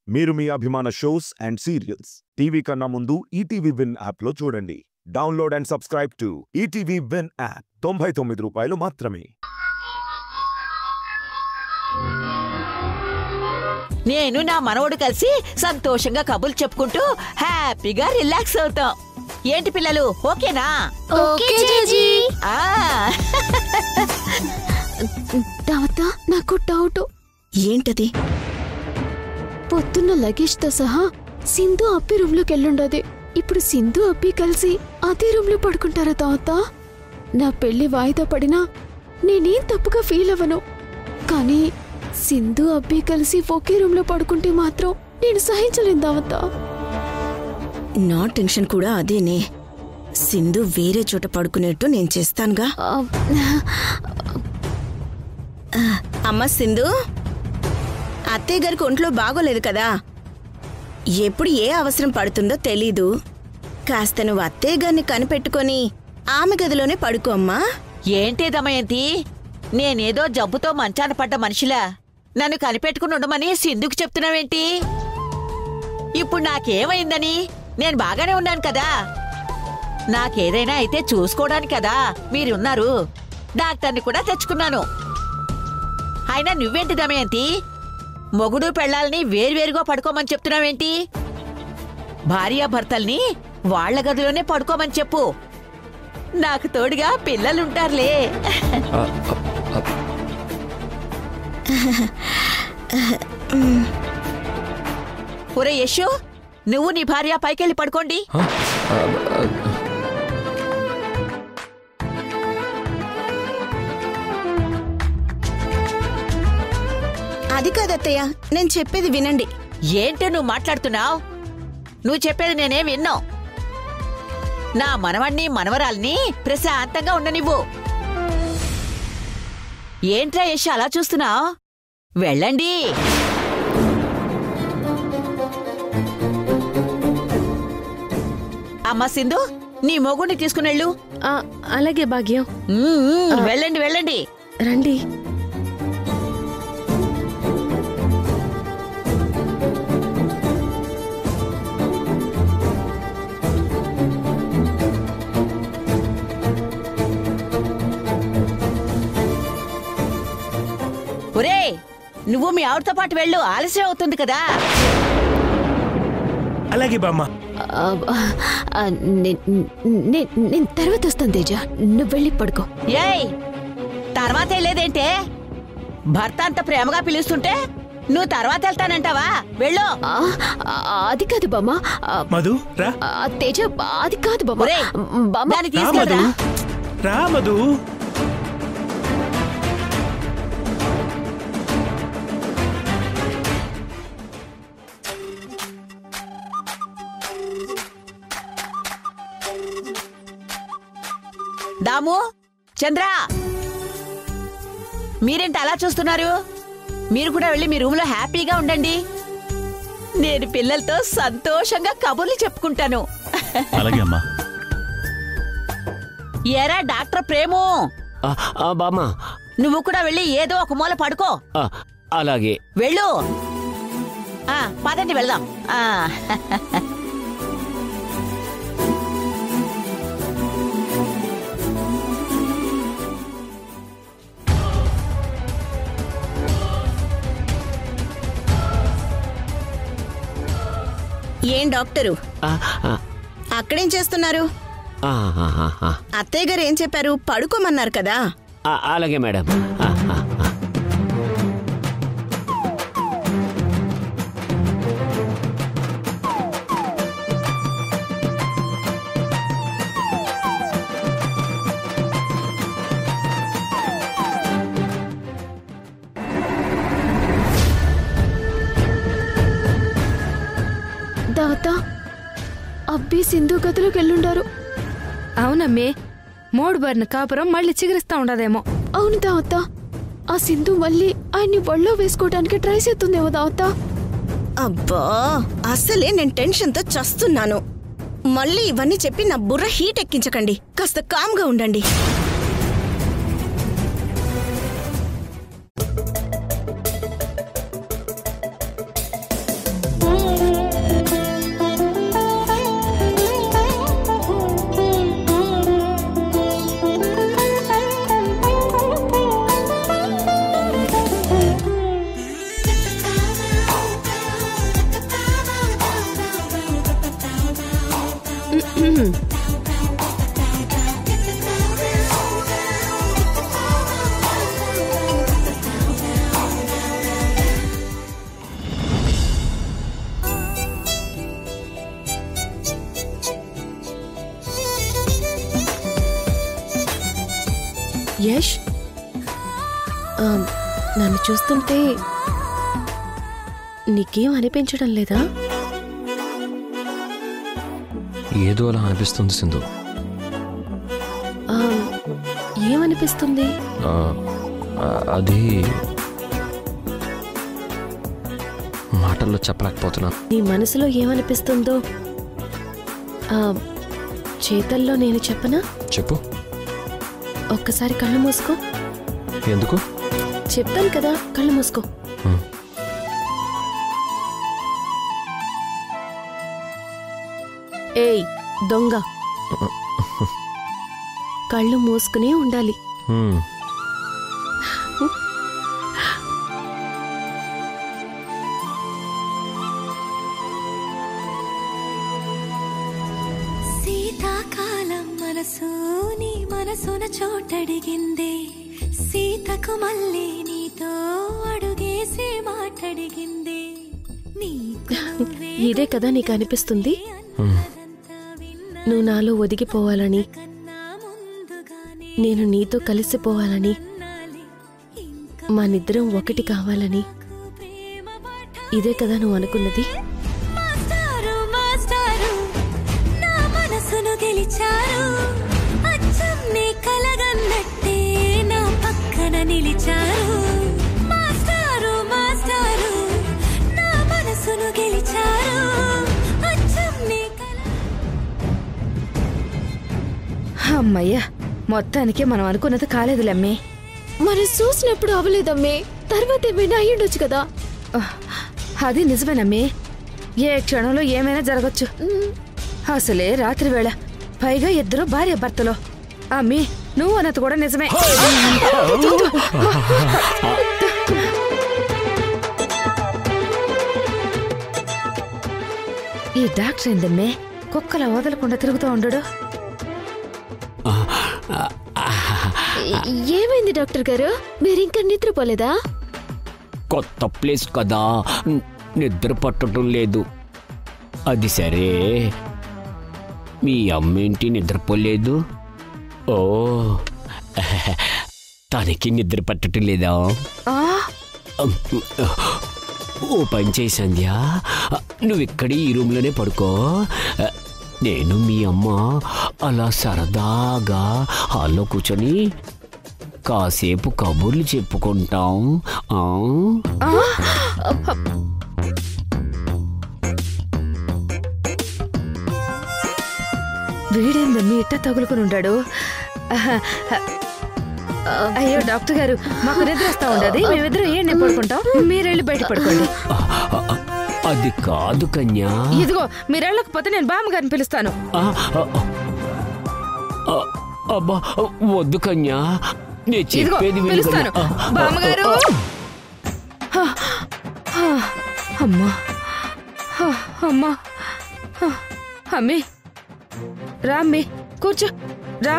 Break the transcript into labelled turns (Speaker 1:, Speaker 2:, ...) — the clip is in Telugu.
Speaker 1: మీరు మీ అభిమాన షోస్ అండ్ సీరియల్స్ టీవీ కన్నా ముందు ఈటీవీ విన్ యాప్లో చూడండి. Download and subscribe to ETV win app. 99 రూపాయలు మాత్రమే.
Speaker 2: నేను నా మనవడు కలిసి సంతోషంగా కబుర్లు చెప్పుకుంటూ హ్యాపీగా రిలాక్స్ అవుతాం. ఏంటి పిల్లలు, ఓకేనా?
Speaker 3: Okay GG.
Speaker 4: దావతా, నాకు డౌట్.
Speaker 3: ఏంటది?
Speaker 4: పొద్దున్న లగేజ్ తో సహా సింధు అప్పి రూమ్ లోకి వెళ్ళుండది. ఇప్పుడు సింధు అప్పి కలిసి అదే రూమ్ లో పడుకుంటారా దావతా? నా పెళ్లి వాయిదా పడినా నేనేం తప్పుగా ఫీల్ అవ్వను. కానీ సింధు అప్పి కలిసి ఒకే రూమ్ లో పడుకుంటే మాత్రం నేను సహించలేను దావతా.
Speaker 3: నా టెన్షన్ కూడా అదేనే. సింధు వేరే చోట పడుకునేట్టు నేను చేస్తానుగా. అమ్మ సింధు, అత్తయ్య గారికి ఒంట్లో బాగోలేదు కదా, ఎప్పుడు ఏ అవసరం పడుతుందో తెలీదు. కాస్త నువ్వు అత్తయ్య గారిని కనిపెట్టుకొని ఆమె గదిలోనే పడుకో అమ్మా.
Speaker 2: ఏంటి దమయంతి, నేనేదో జబ్బుతో మంచాన పడ్డ మనిషిలా నన్ను కనిపెట్టుకుని ఉండమని సింధుకు చెప్తున్నావేంటి? ఇప్పుడు నాకేమైందని? నేను బాగానే ఉన్నాను కదా. నాకేదైనా అయితే చూసుకోవడానికి కదా మీరున్నారు. డాక్టర్ని కూడా తెచ్చుకున్నాను. అయినా నువ్వేంటి దమయంతి, మొగుడు పెళ్ళాలని వేర్వేరుగా పడుకోమని చెప్తున్నావేంటి? భార్యాభర్తల్ని వాళ్ల గదిలోనే పడుకోమని చెప్పు. నాకు తోడుగా పిల్లలుంటారులే. ఒరే యశు, నువ్వు నీ భార్య పైకెళ్ళి పడుకోండి.
Speaker 3: అది కాదత్తయ్య, నేను చెప్పేది వినండి.
Speaker 2: ఏంటి నువ్వు మాట్లాడుతున్నావు? నువ్వు చెప్పేది నేనేం విన్నావు? నా మనవణ్ణి మనవరాల్ని ప్రశాంతంగా ఉండనివ్వు. ఏంట్రా యశ్ అలా చూస్తున్నావు? వెళ్ళండి. అమ్మా సింధు, నీ మొగుడిని తీసుకునెళ్ళు.
Speaker 4: అలాగే భాగ్యం.
Speaker 2: వెళ్ళండి వెళ్ళండి.
Speaker 4: రండి.
Speaker 2: ఒరే, నువ్వు మీ ఆవిడతో పాటు వెళ్ళు, ఆలస్యం అవుతుంది కదా.
Speaker 5: అలాగే బామ్మ.
Speaker 4: నేను తర్వాత వస్తాను తేజ, నువ్వు వెళ్ళి పడుకో.
Speaker 2: ఏయ్, తర్వాతే లేదేంటే? భర్త అంత ప్రేమగా పిలుస్తుంటే నువ్వు తర్వాత వెళ్తానంటావా? వెళ్ళు.
Speaker 4: అది కాదు బామ్మ.
Speaker 5: మధు రా.
Speaker 4: తేజ, అది కాదు బామ్మ.
Speaker 2: దాన్ని తీసుకెళ్ళరా.
Speaker 5: రా మధు.
Speaker 2: దాము, చంద్ర, మీరేంటి అలా చూస్తున్నారు? మీరు కూడా వెళ్ళి మీ రూమ్ లో హ్యాపీగా ఉండండి. నేను పిల్లలతో సంతోషంగా కబుర్లు చెప్పుకుంటాను.
Speaker 6: అలాగే అమ్మా.
Speaker 2: ఏరా డాక్టర్ ప్రేము,
Speaker 7: బామ్మా,
Speaker 2: నువ్వు కూడా వెళ్ళి ఏదో ఒక మూల పడుకో.
Speaker 7: అలాగే.
Speaker 2: వెళ్ళు. పదండి వెళ్దాం.
Speaker 3: ఏం డాక్టరు, అక్కడేం చేస్తున్నారు? అత్తయ్య గారు ఏం చెప్పారు? పడుకోమన్నారు కదా.
Speaker 7: అలాగే మేడం.
Speaker 4: దావతా, అబ్బి సింధు గదిలోకి వెళ్ళుండారు.
Speaker 8: అవునమ్మే, మోడు బారిన కాపురం మళ్ళీ చిగురిస్తా ఉండదేమో.
Speaker 4: అవును దావతా, ఆ సింధు మళ్ళీ ఆయన్ని ఒళ్ళో వేసుకోవడానికి ట్రై చేస్తుందేమో దావతా.
Speaker 3: అబ్బా, అసలే నేను టెన్షన్తో చస్తున్నాను. మళ్ళీ ఇవన్నీ చెప్పి నా బుర్ర హీట్ ఎక్కించకండి. కాస్త కామ్గా ఉండండి.
Speaker 4: యష్, నన్ను చూస్తుంటే నీకేం అనిపించడం లేదా?
Speaker 6: ఏదో అలా అనిపిస్తుంది సింధు.
Speaker 4: ఏమనిపిస్తుంది?
Speaker 6: అది మాటల్లో చెప్పలేకపోతున్నా.
Speaker 4: నీ మనసులో ఏమనిపిస్తుందో చేతల్లో నేను చెప్పనా?
Speaker 6: చెప్పు.
Speaker 4: ఒక్కసారి కళ్ళు మూసుకో.
Speaker 6: ఎందుకు?
Speaker 4: చెప్తాను కదా, కళ్ళు మూసుకో. ఏయ్ దొంగ, కళ్ళు మూసుకునే ఉండాలి.
Speaker 9: శీతాకాలం మనసు నీ మనసున చోటడిగిందే, సీతకు మళ్ళీ నీతో అడుగేసి మాటడిగిందే.
Speaker 4: ఇదే కదా నీకు అనిపిస్తుంది? నువ్వు నాలో ఒదిగిపోవాలని, నేను నీతో కలిసిపోవాలని, మనిద్దరం ఒకటి కావాలని. ఇదే కదా నువ్వు అనుకున్నది?
Speaker 9: గెలిచారు అచ్చం నీ కలగన్నట్టే నా పక్కన నిలిచారు. మాస్టారు మాస్టారు నా మనసును గెలిచారు అచ్చం నీ
Speaker 8: అమ్మయ్యా, మొత్తానికి మనం అనుకున్నది కాలేదులమ్మే.
Speaker 4: మనం చూసినప్పుడు అవ్వలేదమ్మే, తర్వాత ఏమైనా అయ్యుండొచ్చు కదా.
Speaker 8: అది నిజమేనమ్మే, ఏ క్షణంలో ఏమైనా జరగచ్చు. అసలే రాత్రి వేళ, పైగా ఇద్దరు భార్య భర్తలో. అమ్మి, నువ్వు అన్నది కూడా నిజమే. ఈ డాక్టర్ ఏందమ్మే కుక్కల వదలకుండా తిరుగుతూ ఉండడు?
Speaker 4: ఏమైంది డాక్టర్ గారు, మీరింకా నిద్రపోలేదా?
Speaker 7: కొత్త ప్లేస్ కదా, నిద్ర పట్టడం లేదు. అది సరే, మీ అమ్మేంటి నిద్రపోలేదు? ఓ, తనకి నిద్ర పట్టడం లేదా? ఓ పని చేయి సంధ్య, నువ్విక్కడే ఈ రూమ్లోనే పడుకో. నేను మీ అమ్మ అలా సరదాగా హాల్లో కూర్చొని కాసేపు కబుర్లు చెప్పుకుంటాం.
Speaker 8: వీడేందమ్మీ ఇట్ట తగులుకుని ఉంటాడు? అయ్యో డాక్టర్ గారు, మాకు నిద్ర వస్తా ఉండదు, మేమిద్దరం ఏం పడుకుంటాం, మీరెళ్ళి బయట పడుకోండి.
Speaker 7: అది కాదు కన్యా.
Speaker 8: ఇదిగో, మీరు వెళ్ళకపోతే నేను బామ్మగారిని పిలుస్తాను.
Speaker 7: అబ్బా వద్దు కన్యా, నేను చెప్పేది
Speaker 8: పిలుస్తాను. బామ్మగారు. అమ్మా అమ్మా, అమ్మి రా, అమ్మి కూర్చో, రా.